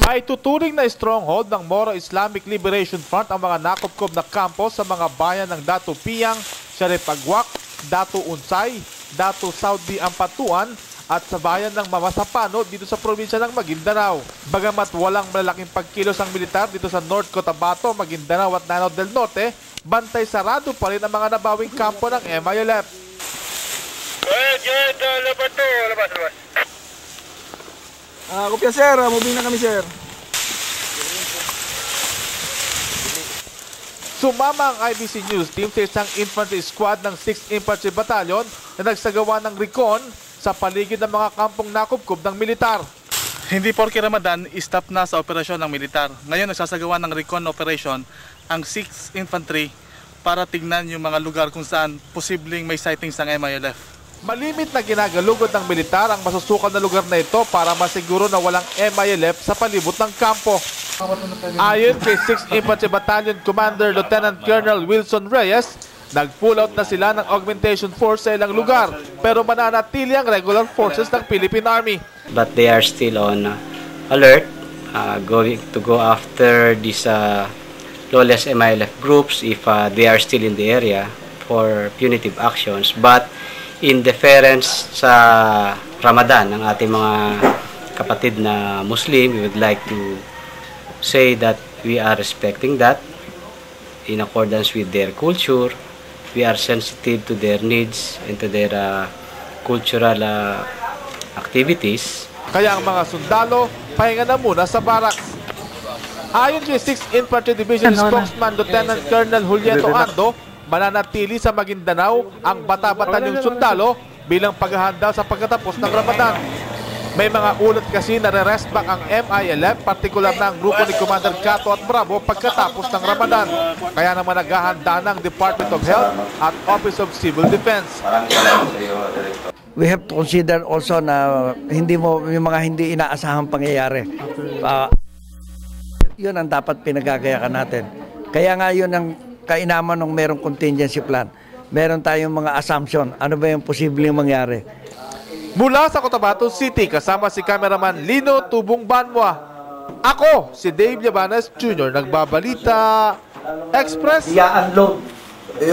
Maituturing na stronghold ng Moro Islamic Liberation Front ang mga nakupkob na kampo sa mga bayan ng Datu Piang, Sharif Agwak, Datu Unsay, Datu Saudi Ampatuan at sa bayan ng Mamasapano dito sa probinsya ng Maguindanao. Bagamat walang malalaking pagkilos ang militar dito sa North Cotabato, Maguindanao at Lanao del Norte, bantay sarado pa rin ang mga nabawing kampo ng MILF. Labas. Kopya sir, moving na kami sir. Sumama ang IBC News team sa isang infantry squad ng 6th Infantry Battalion na nagsagawa ng recon sa paligid ng mga kampong nakubkob ng militar. Hindi porke Ramadan, stop na sa operasyon ng militar. Ngayon nagsasagawa ng recon operation ang 6th Infantry para tignan yung mga lugar kung saan posibleng may sightings ng MILF. Malimit na ginagalugod ng militar ang masusukan na lugar na ito para masiguro na walang MILF sa palibot ng kampo. Ayon kay 6th Infantry Battalion Commander Lieutenant Colonel Wilson Reyes, nag-pull out na sila ng augmentation force sa ilang lugar pero mananatili ang regular forces ng Philippine Army. But they are still on alert, going to go after these lawless MILF groups if they are still in the area for punitive actions. But in deference sa Ramadan ng ating mga kapatid na Muslim, we would like to say that we are respecting that in accordance with their culture. We are sensitive to their needs and to their cultural activities. Kaya ang mga sundalo, pahinga na muna sa barracks. Ayon kay 6th Infantry Division spokesman Lieutenant Colonel Julieto Ando, mananatili sa Maguindanao ang bata-batanyong sundalo bilang paghahanda sa pagkatapos ng Ramadan. May mga ulat kasi na re-rest back ang MILF, partikular na ang grupo ni Commander Cato at Bravo pagkatapos ng Ramadan. Kaya naman naghahanda ng Department of Health at Office of Civil Defense. We have to consider also na yung mga hindi inaasahang pangyayari. Yun ang dapat pinagagayakan natin. Kaya nga yun ang kainaman ng merong contingency plan. Meron tayong mga assumption. Ano ba yung posibleng mangyari? Mula sa Cotabato City, kasama si cameraman Lino Tubong Banwa. Ako, si Dave Llabanas Jr. Nagbabalita Express. I-unload